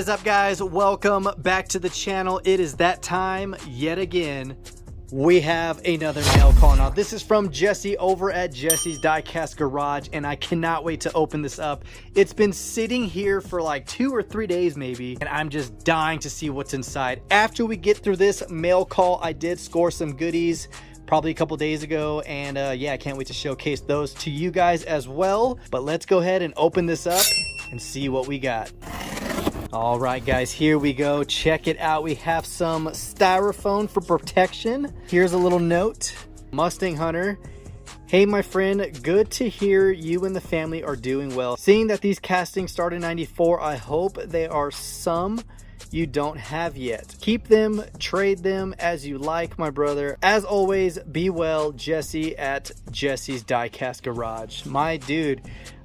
is up, guys? Welcome back to the channel. It is that time yet again. We have another mail call. Now this is from Jesse over at Jesse's Diecast Garage, and I cannot wait to open this up. It's been sitting here for like 2 or 3 days maybe, and I'm just dying to see what's inside. After we get through this mail call, I did score some goodies probably a couple days ago, and yeah, I can't wait to showcase those to you guys as well. But let's go ahead and open this up and see what we got. All right, guys, here we go. Check it out. We have some styrofoam for protection. Here's a little note. Mustang Hunter. Hey, my friend, good to hear you and the family are doing well. Seeing that these castings start in 94, I hope they are some you don't have yet. Keep them, trade them as you like, my brother. As always, be well, Jesse at Jesse's Diecast Garage. My dude,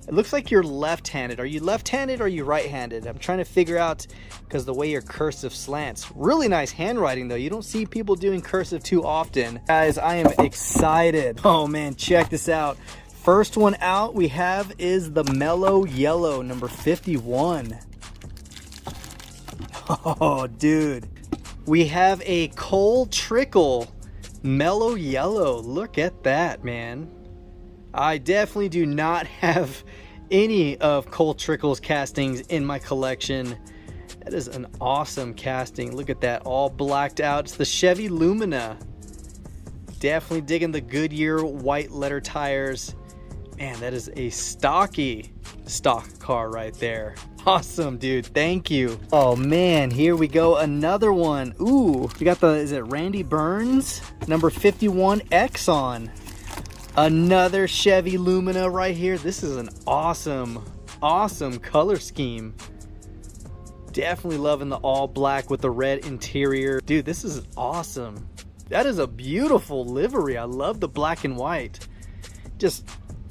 it looks like you're left-handed. Are you left-handed or are you right-handed? I'm trying to figure out because the way your cursive slants. Really nice handwriting though. You don't see people doing cursive too often. Guys, I am excited. Oh man, check this out. First one out we have is the Mellow Yellow, number 51. Oh, dude. We have a Cole Trickle Mellow Yellow. Look at that, man. I definitely do not have any of Cole Trickle's castings in my collection. That is an awesome casting. Look at that, all blacked out. It's the Chevy Lumina. Definitely digging the Goodyear white letter tires. Man, that is a stock car right there. Awesome, dude. Thank you. Oh man, here we go. Another one. Ooh, you got the, is it Randy Burns? Number 51 Exxon. Another Chevy Lumina right here. This is an awesome color scheme. Definitely loving the all black with the red interior. Dude, this is awesome. That is a beautiful livery. I love the black and white. Just,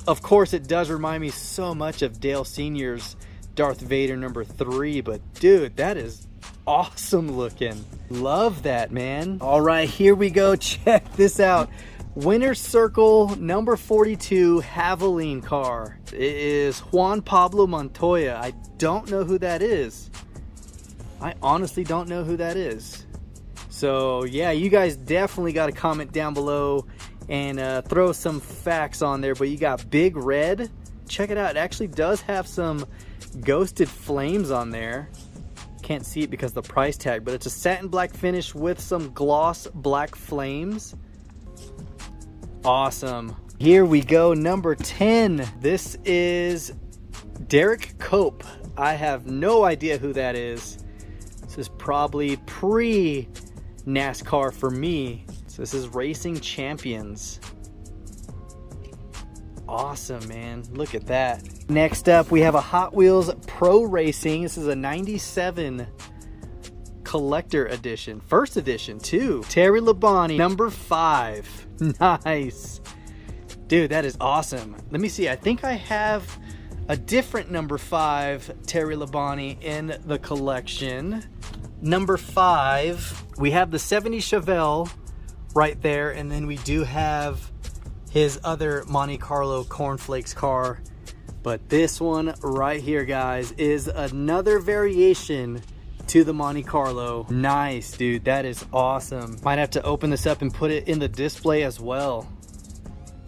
of course, it does remind me so much of Dale Sr.'s Darth Vader number 3, but dude, that is awesome looking. Love that, man. All right, here we go. Check this out. Winner's Circle number 42 Javelin car. It is Juan Pablo Montoya. I don't know who that is. I honestly don't know who that is. So yeah, you guys definitely got to comment down below and throw some facts on there. But you got Big Red. Check it out. It actually does have some ghosted flames on there. Can't see it because of the price tag, but it's a satin black finish with some gloss black flames. Awesome. Here we go, number 10. This is Derek Cope. I have no idea who that is. This is probably pre-NASCAR for me. So this is Racing Champions. Awesome, man. Look at that. Next up, we have a Hot Wheels Pro Racing. This is a 97 collector edition. First edition, too. Terry Labonte, number 5. Nice. Dude, that is awesome. Let me see. I think I have a different number 5 Terry Labonte in the collection. Number 5, we have the 70 Chevelle right there, and then we do have his other Monte Carlo Cornflakes car. But this one right here, guys, is another variation to the Monte Carlo. Nice, dude. That is awesome. Might have to open this up and put it in the display as well.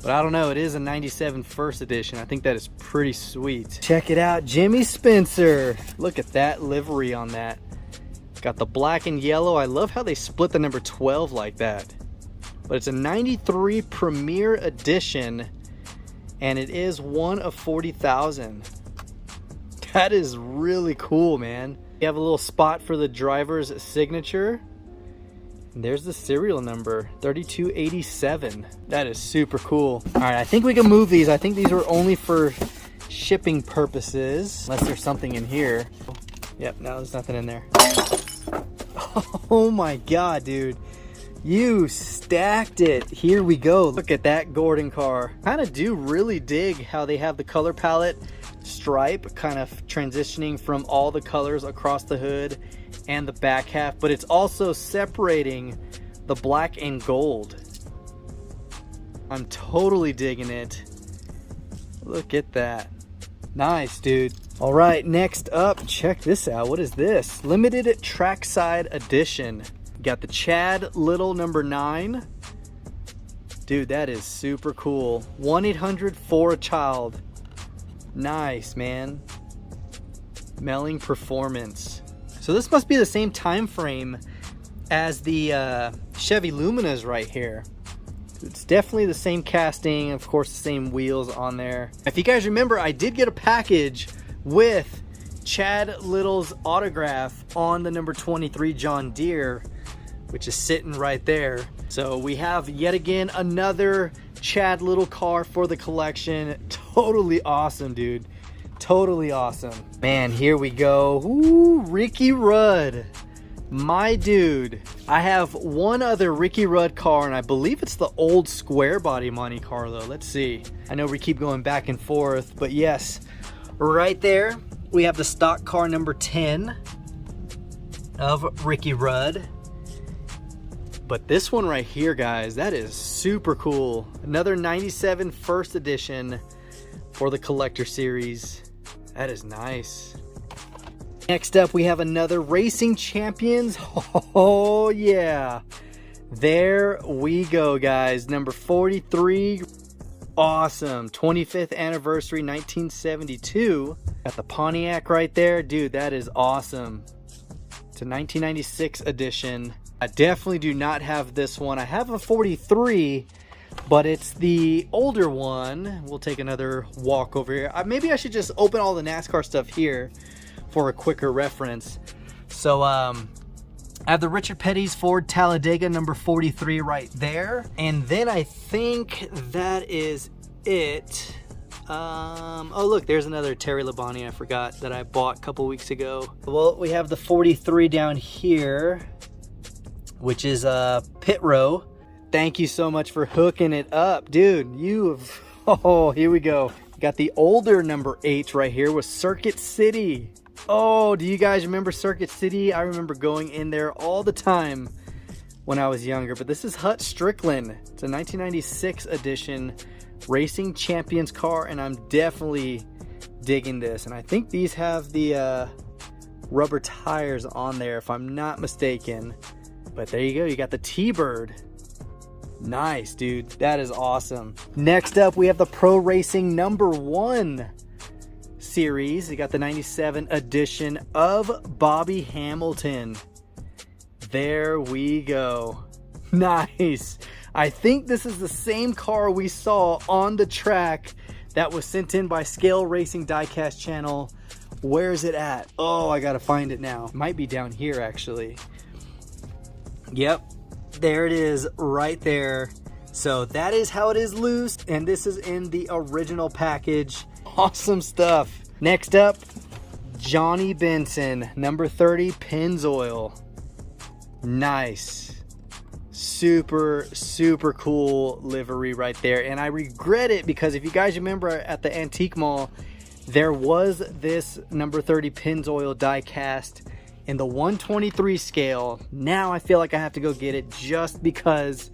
But I don't know. It is a 97 first edition. I think that is pretty sweet. Check it out. Jimmy Spencer. Look at that livery on that. Got the black and yellow. I love how they split the number 12 like that. But it's a 93 Premier Edition. And it is one of 40,000. That is really cool, man. You have a little spot for the driver's signature. And there's the serial number, 3287. That is super cool. All right, I think we can move these. I think these are only for shipping purposes, unless there's something in here. Yep, no, there's nothing in there. Oh my God, dude. You stacked it. Here we go. Look at that Gordon car. Kind of do really dig how they have the color palette stripe kind of transitioning from all the colors across the hood and the back half, but it's also separating the black and gold. I'm totally digging it. Look at that. Nice, dude. All right, next up, check this out. What is this? Limited Trackside Edition. Got the Chad Little number 9. Dude, that is super cool. 1-800-4-CHILD. Nice, man. Melling Performance. So this must be the same time frame as the Chevy Luminas right here. It's definitely the same casting, of course the same wheels on there. If you guys remember, I did get a package with Chad Little's autograph on the number 23 John Deere, which is sitting right there. So we have yet again another Chad Little car for the collection. Totally awesome, dude. Totally awesome. Man, here we go. Ooh, Ricky Rudd. My dude. I have one other Ricky Rudd car, and I believe it's the old square body Monte Carlo. Let's see. I know we keep going back and forth, but yes. Right there, we have the stock car number 10 of Ricky Rudd. But this one right here, guys, that is super cool. Another 97 first edition for the collector series. That is nice. Next up, we have another Racing Champions. Oh, yeah. There we go, guys. Number 43. Awesome. 25th anniversary, 1972. Got the Pontiac right there. Dude, that is awesome. It's a 1996 edition. I definitely do not have this one. I have a 43, but it's the older one. We'll take another walk over here. Maybe I should just open all the NASCAR stuff here for a quicker reference. So I have the Richard Petty's Ford Talladega number 43 right there. And then I think that is it. Oh look, there's another Terry Labonte I forgot that I bought a couple weeks ago. Well, we have the 43 down here, which is Pit Row. Thank you so much for hooking it up, dude. Oh, here we go. Got the older number 8 right here with Circuit City. Oh, do you guys remember Circuit City? I remember going in there all the time when I was younger. But this is Hut Strickland. It's a 1996 edition Racing Champions car, and I'm definitely digging this. And I think these have the rubber tires on there, if I'm not mistaken. But there you go. You got the T-Bird. Nice, dude. That is awesome. Next up, we have the Pro Racing number 1 series. You got the 97 edition of Bobby Hamilton. There we go. Nice. I think this is the same car we saw on the track that was sent in by Scale Racing Diecast channel. Where is it at? Oh, I gotta find it now. It might be down here actually. Yep, there it is right there. So that is how it is loose, and this is in the original package. Awesome stuff. Next up, Johnny Benson, number 30 Pennzoil. Nice. Super, super cool livery right there. And I regret it because if you guys remember at the Antique Mall, there was this number 30 Pennzoil die cast in the 123 scale. Now I feel like I have to go get it just because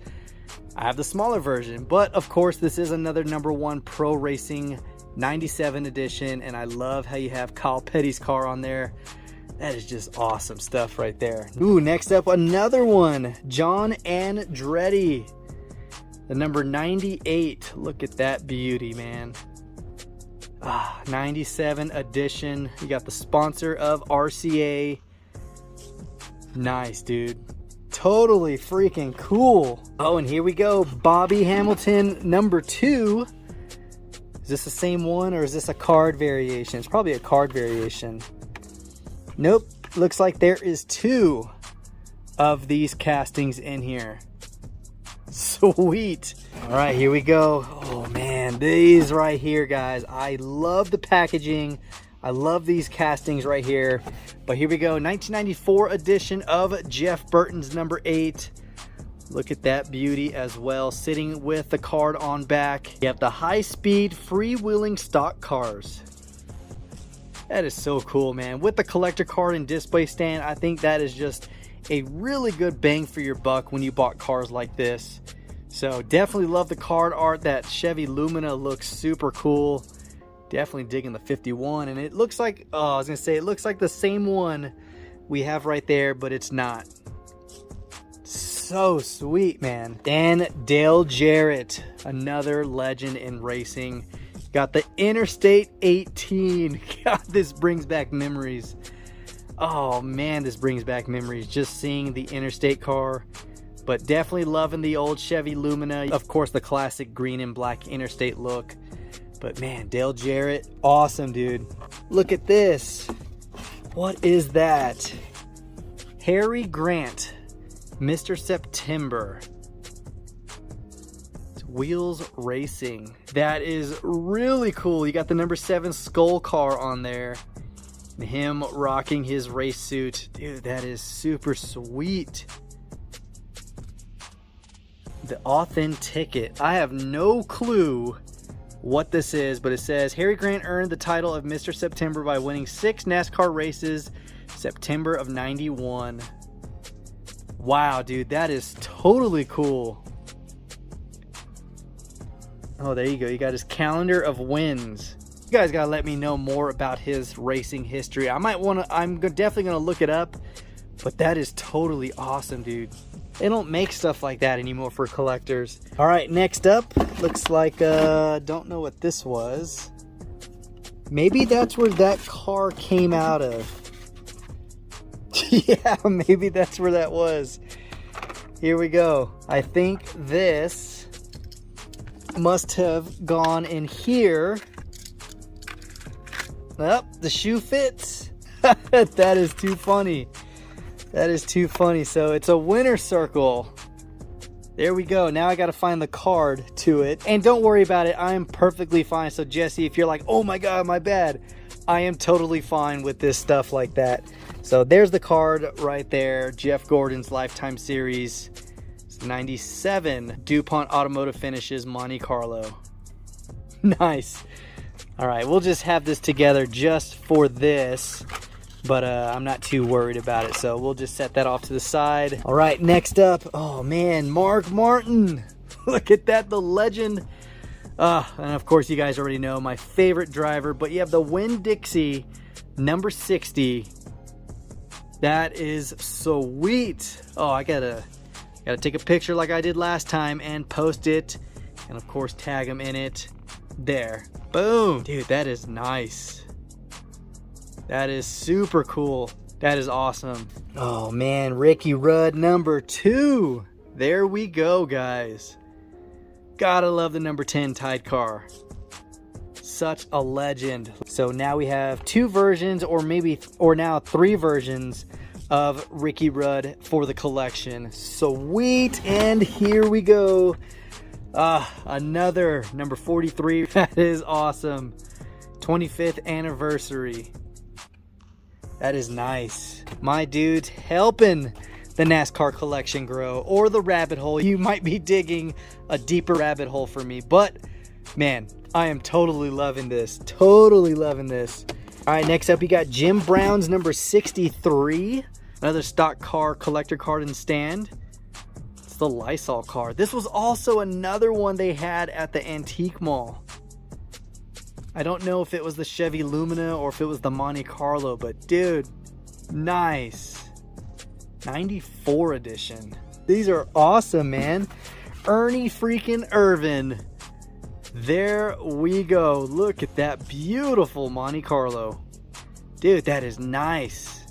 I have the smaller version. But of course, this is another number 1 Pro Racing 97 edition, and I love how you have Kyle Petty's car on there. That is just awesome stuff right there. Ooh, next up, another one, John Andretti, the number 98. Look at that beauty, man. 97 edition. You got the sponsor of RCA. Nice, dude. Totally freaking cool. Oh, and here we go, Bobby Hamilton number 2. Is this the same one, or is this a card variation? It's probably a card variation. Nope, looks like there is 2 of these castings in here. Sweet. All right, here we go. Oh man, these right here, guys. I love the packaging. I love these castings right here. But here we go, 1994 edition of Jeff Burton's number 8. Look at that beauty as well, sitting with the card on back. You have the high-speed freewheeling stock cars. That is so cool, man. With the collector card and display stand, I think that is just a really good bang for your buck when you bought cars like this. So definitely love the card art. That Chevy Lumina looks super cool. Definitely digging the 51, and it looks like, oh, I was gonna say, it looks like the same one we have right there, but it's not. So sweet, man. And Dale Jarrett, another legend in racing. Got the Interstate 18. God, this brings back memories. Oh man, this brings back memories. Just seeing the Interstate car. But definitely loving the old Chevy Lumina. Of course, the classic green and black Interstate look. But man, Dale Jarrett, awesome, dude. Look at this. What is that? Harry Grant, Mr. September. It's Wheels Racing. That is really cool. You got the number 7 Skull car on there. Him rocking his race suit. Dude, that is super sweet. The Authentic. I have no clue what this is, but it says Harry Grant earned the title of Mr. September by winning 6 NASCAR races September of '91. Wow, dude, that is totally cool. Oh, there you go. You got his calendar of wins. You guys gotta let me know more about his racing history. I'm definitely gonna look it up, but that is totally awesome, dude. They don't make stuff like that anymore for collectors. All right, next up, looks like, don't know what this was. Maybe that's where that car came out of. Yeah, maybe that's where that was. Here we go. I think this must have gone in here. Oh, the shoe fits. That is too funny. That is too funny. So it's a winner circle. There we go. Now I got to find the card to it. And don't worry about it. I am perfectly fine. So Jesse, if you're like, oh my God, my bad, I am totally fine with this stuff like that. So there's the card right there. Jeff Gordon's Lifetime Series. It's 97 DuPont Automotive Finishes Monte Carlo. Nice. All right, we'll just have this together just for this, but I'm not too worried about it, so we'll just set that off to the side. All right, next up, oh man, Mark Martin. Look at that, the legend. And of course, you guys already know my favorite driver, but you have the Winn-Dixie number 60. That is sweet. Oh, I gotta take a picture like I did last time and post it, and of course, tag him in it. There. Boom. Dude, that is nice. That is super cool. That is awesome. Oh man, Ricky Rudd number 2. There we go, guys. Gotta love the number 10 Tide car. Such a legend. So now we have 2 versions, or now 3 versions of Ricky Rudd for the collection. Sweet. And here we go. Another number 43. That is awesome. 25th anniversary. That is nice. My dude's helping the NASCAR collection grow, or the rabbit hole. You might be digging a deeper rabbit hole for me, but man, I am totally loving this. Totally loving this. All right, next up, you got Jim Brown's number 63. Another stock car collector card and stand. The Lysol car. This was also another one they had at the antique mall. I don't know if it was the Chevy Lumina or if it was the Monte Carlo, but dude, nice. 94 edition. These are awesome, man. Ernie freaking Irvin. There we go. Look at that beautiful Monte Carlo. Dude, that is nice.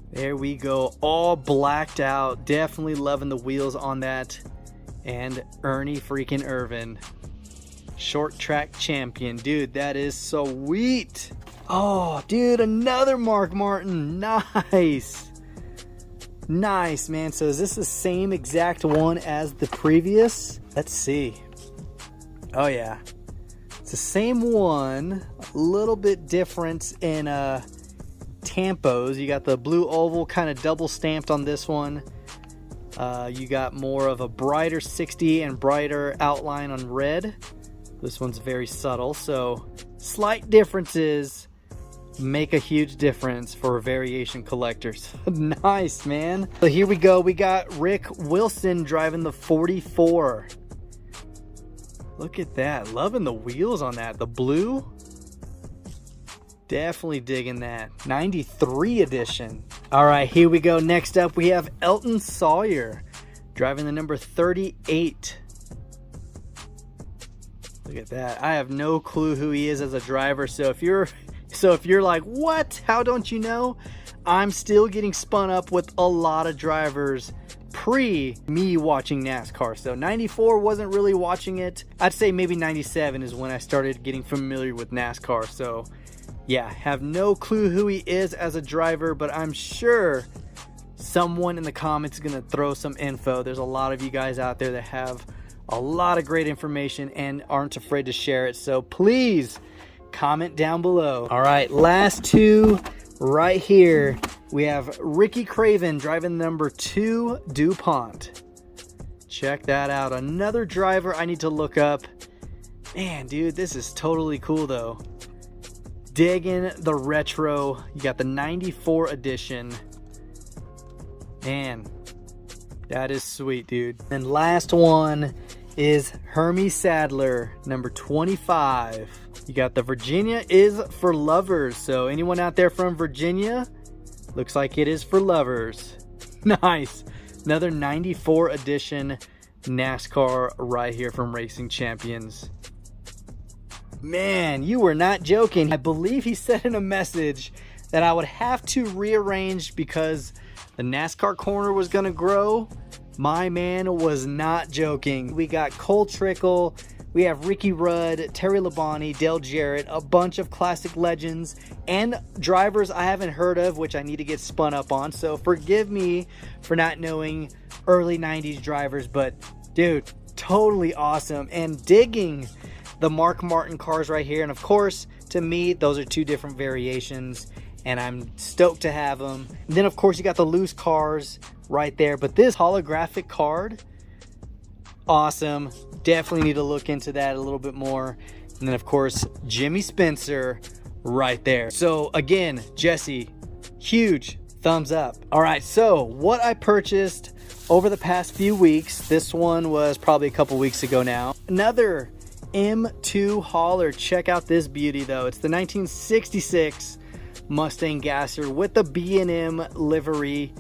There we go, all blacked out. Definitely loving the wheels on that. And Ernie freaking Irvin, short track champion. Dude, that is sweet. Oh, dude, another Mark Martin. Nice. Nice, man. So is this the same exact one as the previous? Let's see. Oh, yeah. It's the same one. A little bit different in tampos. You got the blue oval kind of double stamped on this one. You got more of a brighter 60 and brighter outline on red. This one's very subtle, so slight differences make a huge difference for variation collectors. Nice, man. So here we go. We got Rick Wilson driving the 44. Look at that. Loving the wheels on that. The blue. Definitely digging that. 93 edition. All right, here we go. Next up, we have Elton Sawyer driving the number 38. Look at that. I have no clue who he is as a driver. So if you're like, what? How don't you know? I'm still getting spun up with a lot of drivers pre me watching NASCAR. So 94 wasn't really watching it. I'd say maybe 97 is when I started getting familiar with NASCAR. So yeah, have no clue who he is as a driver, but I'm sure someone in the comments is going to throw some info. There's a lot of you guys out there that have a lot of great information and aren't afraid to share it. So please comment down below. All right, last two right here. We have Ricky Craven driving number 2 DuPont. Check that out. Another driver I need to look up. Man, dude, this is totally cool though. Digging the retro. You got the 94 edition. Man, that is sweet, dude. And last one is Hermie Sadler, number 25. You got the Virginia is for lovers. So anyone out there from Virginia, looks like it is for lovers. Nice. Another 94 edition NASCAR right here from Racing Champions. Man, you were not joking. I believe he said in a message that I would have to rearrange because the NASCAR corner was going to grow. My man was not joking. We got Cole Trickle, we have Ricky Rudd, Terry Labonte, Dale Jarrett, a bunch of classic legends and drivers I haven't heard of, which I need to get spun up on. So forgive me for not knowing early 90s drivers, but dude, totally awesome. And digging the Mark Martin cars right here. And of course, to me, those are two different variations and I'm stoked to have them. And then of course you got the loose cars right there, but this holographic card, awesome. Definitely need to look into that a little bit more. And then of course, Jimmy Spencer right there. So again, Jesse, huge thumbs up. All right, so what I purchased over the past few weeks, this one was probably a couple weeks ago now. Another M2 hauler. Check out this beauty though. It's the 1966 Mustang Gasser with the B&M livery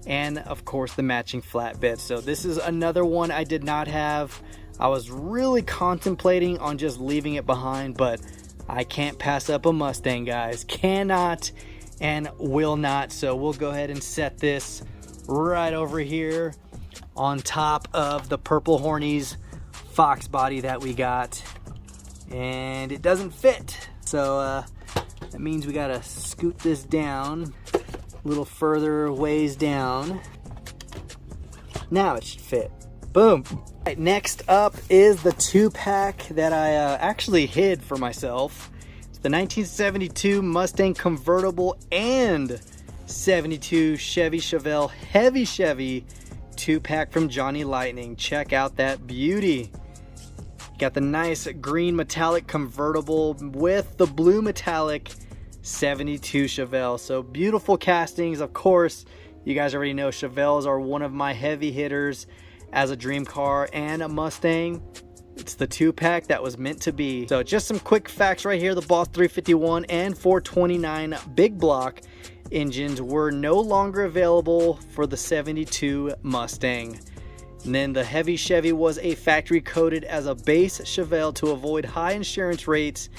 and of course the matching flatbed. So this is another one I did not have. I was really contemplating on just leaving it behind, but I can't pass up a Mustang, guys. Cannot and will not. So we'll go ahead and set this right over here on top of the Purple Hornies Fox body that we got, and it doesn't fit. So that means we gotta scoot this down a little further ways down. Now it should fit. Boom. All right, next up is the 2-pack that I actually hid for myself. It's the 1972 Mustang convertible and 72 Chevy Chevelle heavy Chevy 2-pack from Johnny Lightning. Check out that beauty. Got the nice green metallic convertible with the blue metallic 72 Chevelle. So beautiful castings. Of course, you guys already know Chevelles are one of my heavy hitters as a dream car and a Mustang. It's the 2-pack that was meant to be. So just some quick facts right here. The Boss 351 and 429 big block engines were no longer available for the 72 Mustang. And then the heavy Chevy was a factory coated as a base Chevelle to avoid high insurance rates.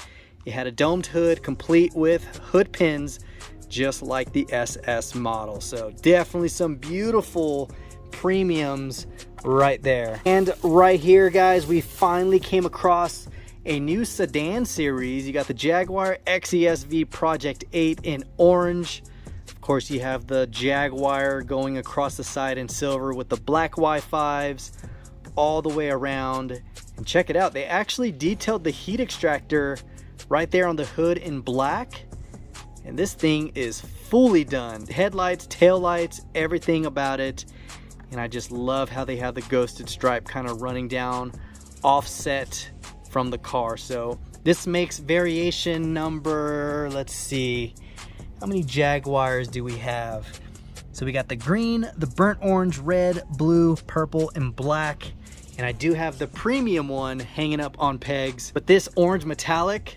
It had a domed hood complete with hood pins just like the SS model. So definitely some beautiful premiums right there. And right here, guys, we finally came across a new sedan series. You got the Jaguar XESV Project 8 in orange. Of course, you have the Jaguar going across the side in silver with the black Y5s all the way around. And check it out, they actually detailed the heat extractor right there on the hood in black. And this thing is fully done. Headlights, taillights, everything about it. And I just love how they have the ghosted stripe kind of running down offset from the car. So this makes variation number, let's see, how many Jaguars do we have? So we got the green, the burnt orange, red, blue, purple, and black And I do have the premium one hanging up on pegs, but this orange metallic,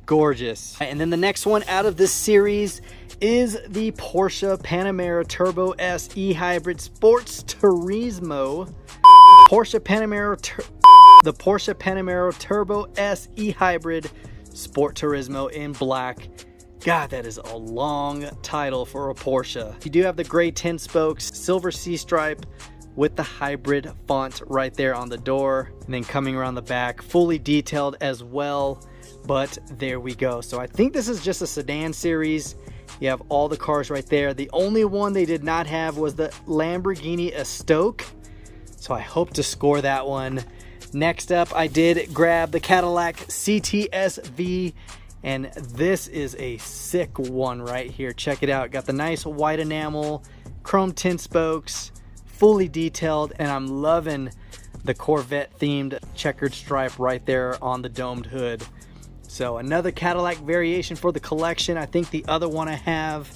gorgeous. And then the next one out of this series is the Porsche Panamera Turbo S E-Hybrid Sports Turismo. The Porsche Panamera Turbo S E-Hybrid Sport Turismo in black. God, that is a long title for a Porsche. You do have the gray 10 spokes, silver C-stripe with the hybrid font right there on the door. And then coming around the back, fully detailed as well. But there we go. So I think this is just a sedan series. You have all the cars right there. The only one they did not have was the Lamborghini Estoque. So I hope to score that one. Next up, I did grab the Cadillac CTS-V. And this is a sick one right here. Check it out. Got the nice white enamel, chrome 10 spokes, fully detailed. And I'm loving the Corvette themed checkered stripe right there on the domed hood. So another Cadillac variation for the collection. I think the other one I have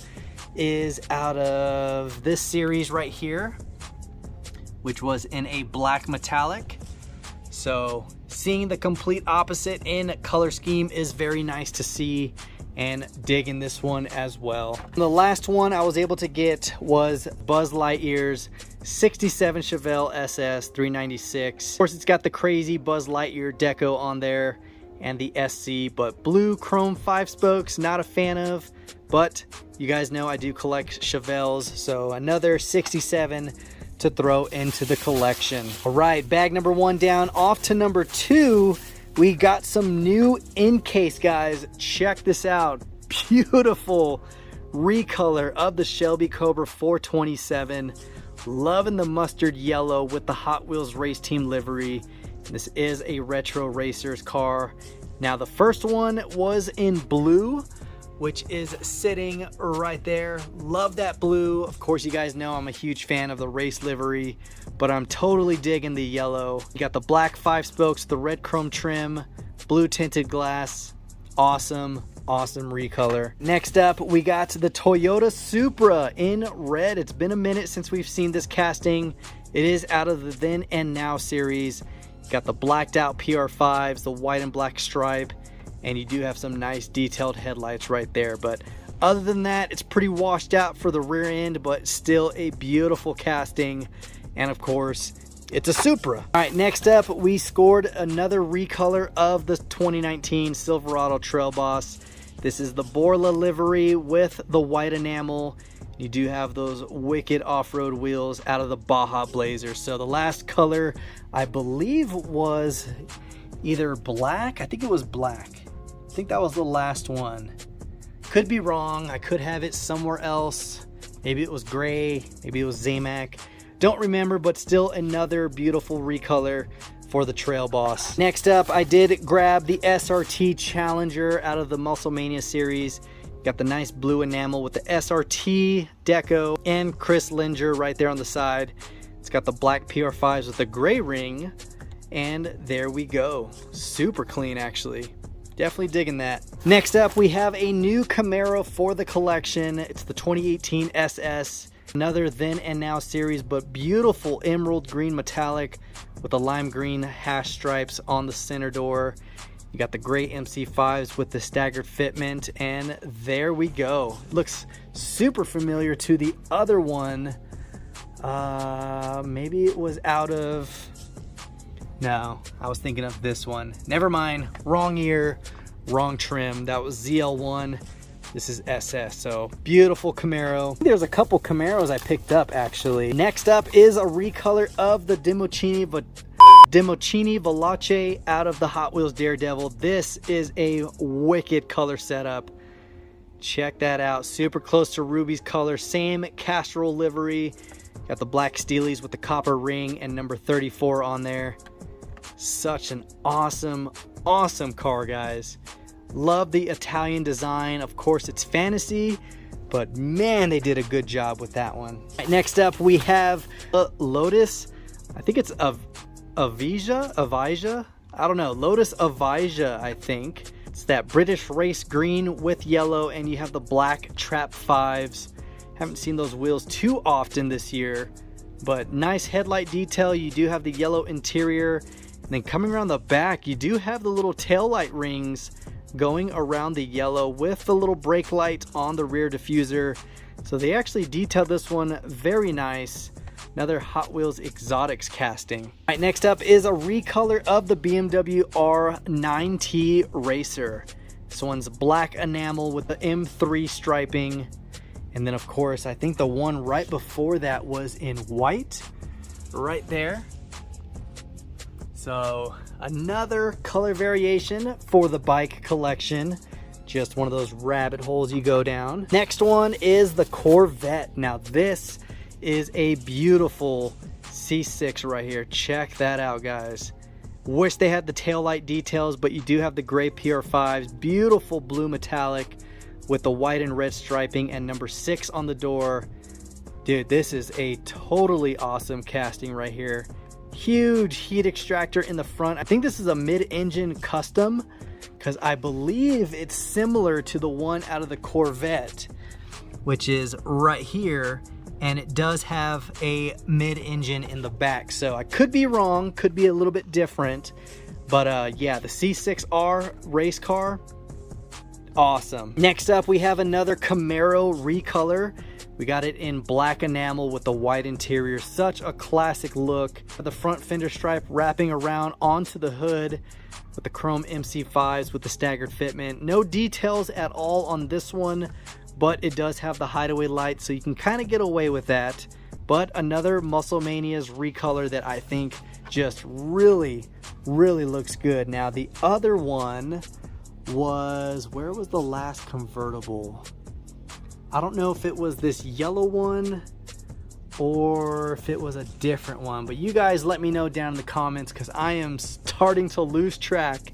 is out of this series right here, which was in a black metallic. So seeing the complete opposite in color scheme is very nice to see, and digging this one as well. The last one I was able to get was Buzz Lightyear's 67 Chevelle SS 396. Of course, it's got the crazy Buzz Lightyear deco on there and the SC, but blue chrome 5 spokes, not a fan of, but you guys know I do collect Chevelles, so another 67 to throw into the collection. All right, bag number 1 down. Off to number 2. We got some new in case, guys. Check this out. Beautiful recolor of the Shelby Cobra 427. Loving the mustard yellow with the Hot Wheels race team livery. This is a retro racer's car. Now the first one was in blue, which is sitting right there. Love that blue. Of course, you guys know I'm a huge fan of the race livery, but I'm totally digging the yellow. You got the black 5 spokes, the red chrome trim, blue tinted glass. Awesome, awesome recolor. Next up, we got the Toyota Supra in red. It's been a minute since we've seen this casting. It is out of the Then and Now series. Got the blacked out PR5s, the white and black stripe, and you do have some nice detailed headlights right there. But other than that, it's pretty washed out for the rear end, but still a beautiful casting. And of course, it's a Supra. All right, next up, we scored another recolor of the 2019 Silverado Trail Boss. This is the Borla livery with the white enamel. You do have those wicked off-road wheels out of the Baja Blazer. So the last color, I believe, was either black. I think it was black. I think that was the last one. Could be wrong. I could have it somewhere else. Maybe it was gray. Maybe it was Zamac. Don't remember, but still another beautiful recolor for the Trail Boss. Next up, I did grab the SRT Challenger out of the Musclemania series. Got the nice blue enamel with the SRT deco and Chris Linger right there on the side. It's got the black PR5s with the gray ring, and there we go. Super clean, actually. Definitely digging that. Next up, we have a new Camaro for the collection. It's the 2018 SS. Another Then and Now series, but beautiful emerald green metallic with the lime green hash stripes on the center door. You got the gray MC5s with the staggered fitment, and there we go. Looks super familiar to the other one. Maybe it was out of... No, I was thinking of this one. Never mind, wrong year, wrong trim. That was ZL1. This is SS, so beautiful Camaro. There's a couple Camaros I picked up, actually. Next up is a recolor of the Dimocini Veloce out of the Hot Wheels Daredevil. This is a wicked color setup. Check that out. Super close to Ruby's color. Same Castrol livery. Got the black Steelies with the copper ring and number 34 on there. Such an awesome, awesome car, guys. Love the Italian design. Of course, it's fantasy, but man, they did a good job with that one. Right, next up, we have a Lotus. I think it's Avija. I don't know. Lotus Avija, I think. It's that British race green with yellow, and you have the black Trap 5s. Haven't seen those wheels too often this year. But nice headlight detail. You do have the yellow interior. And then coming around the back, you do have the little tail light rings going around the yellow with the little brake light on the rear diffuser. So they actually detailed this one very nice. Another Hot Wheels Exotics casting. All right, next up is a recolor of the BMW R9T Racer. This one's black enamel with the M3 striping. And then of course, I think the one right before that was in white, right there. So another color variation for the bike collection. Just one of those rabbit holes you go down. Next one is the Corvette. Now this is a beautiful C6 right here. Check that out, guys. Wish they had the taillight details, but you do have the gray PR5s, beautiful blue metallic with the white and red striping and number 6 on the door. Dude, this is a totally awesome casting right here. Huge heat extractor in the front. I think this is a mid-engine custom because I believe it's similar to the one out of the Corvette, which is right here. And it does have a mid-engine in the back. So I could be wrong, could be a little bit different. But yeah, the C6R race car, awesome. Next up, we have another Camaro recolor. We got it in black enamel with the white interior. Such a classic look. The front fender stripe wrapping around onto the hood with the chrome MC5s with the staggered fitment. No details at all on this one, but it does have the hideaway light, so you can kind of get away with that. But another Muscle Mania's recolor that I think just really looks good. Now the other one was, where was the last convertible? I don't know if it was this yellow one or if it was a different one, but you guys let me know down in the comments because I am starting to lose track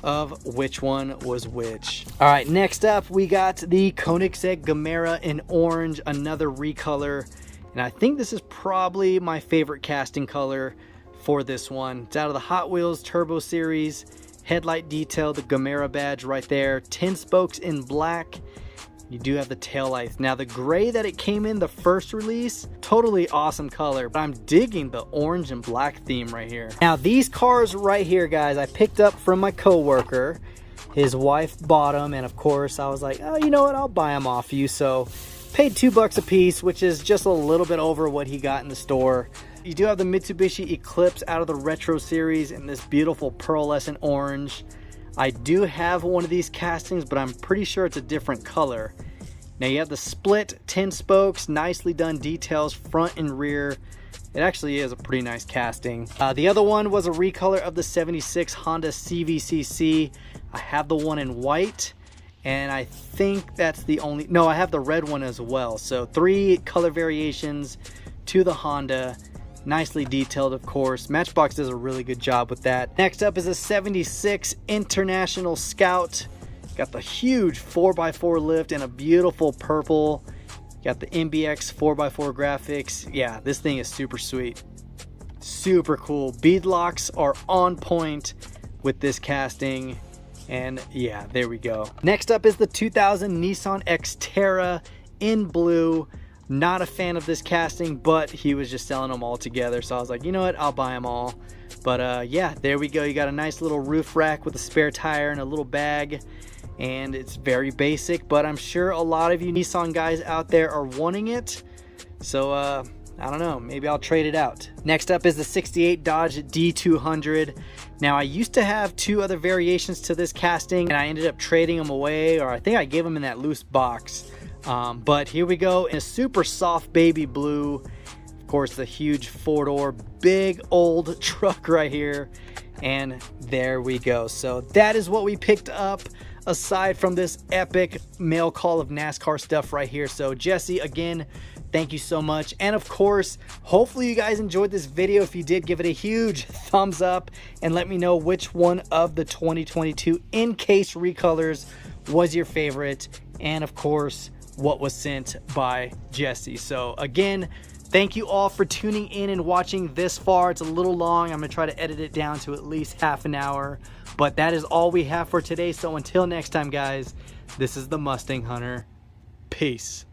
of which one was which. All right, next up we got the Koenigsegg Gamera in orange, another recolor, and I think this is probably my favorite casting color for this one. It's out of the Hot Wheels Turbo Series. Headlight detail, the Gamera badge right there, 10 spokes in black. You do have the taillights. Now the gray that it came in the first release, totally awesome color, but I'm digging the orange and black theme right here. Now these cars right here, guys, I picked up from my coworker. His wife bought them, and of course I was like, oh, you know what, I'll buy them off you. So paid $2 a piece, which is just a little bit over what he got in the store. You do have the Mitsubishi Eclipse out of the Retro Series in this beautiful pearlescent orange. I do have one of these castings, but I'm pretty sure it's a different color. Now you have the split 10 spokes, nicely done details front and rear. It actually is a pretty nice casting. The other one was a recolor of the 76 Honda CVCC. I have the one in white, and I think that's the only, no, I have the red one as well. So 3 color variations to the Honda. Nicely detailed, of course. Matchbox does a really good job with that. Next up is a 76 International Scout. Got the huge 4x4 lift and a beautiful purple. Got the MBX 4x4 graphics. Yeah, this thing is super sweet. Super cool. Bead locks are on point with this casting. And yeah, there we go. Next up is the 2000 Nissan Xterra in blue. Not a fan of this casting, but he was just selling them all together, so I was like, you know what, I'll buy them all. But yeah, there we go. You got a nice little roof rack with a spare tire and a little bag, and it's very basic, but I'm sure a lot of you Nissan guys out there are wanting it. So I don't know, maybe I'll trade it out. Next up is the 68 Dodge D200. Now I used to have 2 other variations to this casting, and I ended up trading them away, or I think I gave them in that loose box. But here we go in a super soft baby blue. Of course, the huge 4-door, big old truck right here. And there we go. So that is what we picked up aside from this epic mail call of NASCAR stuff right here. So Jesse, again, thank you so much. And of course, hopefully you guys enjoyed this video. If you did, give it a huge thumbs up and let me know which one of the 2022 in-case recolors was your favorite. And of course, what was sent by Jesse. So again, thank you all for tuning in and watching this far. It's a little long. I'm gonna try to edit it down to at least half an hour, but that is all we have for today. So until next time, guys, this is the Mustang Hunter. Peace.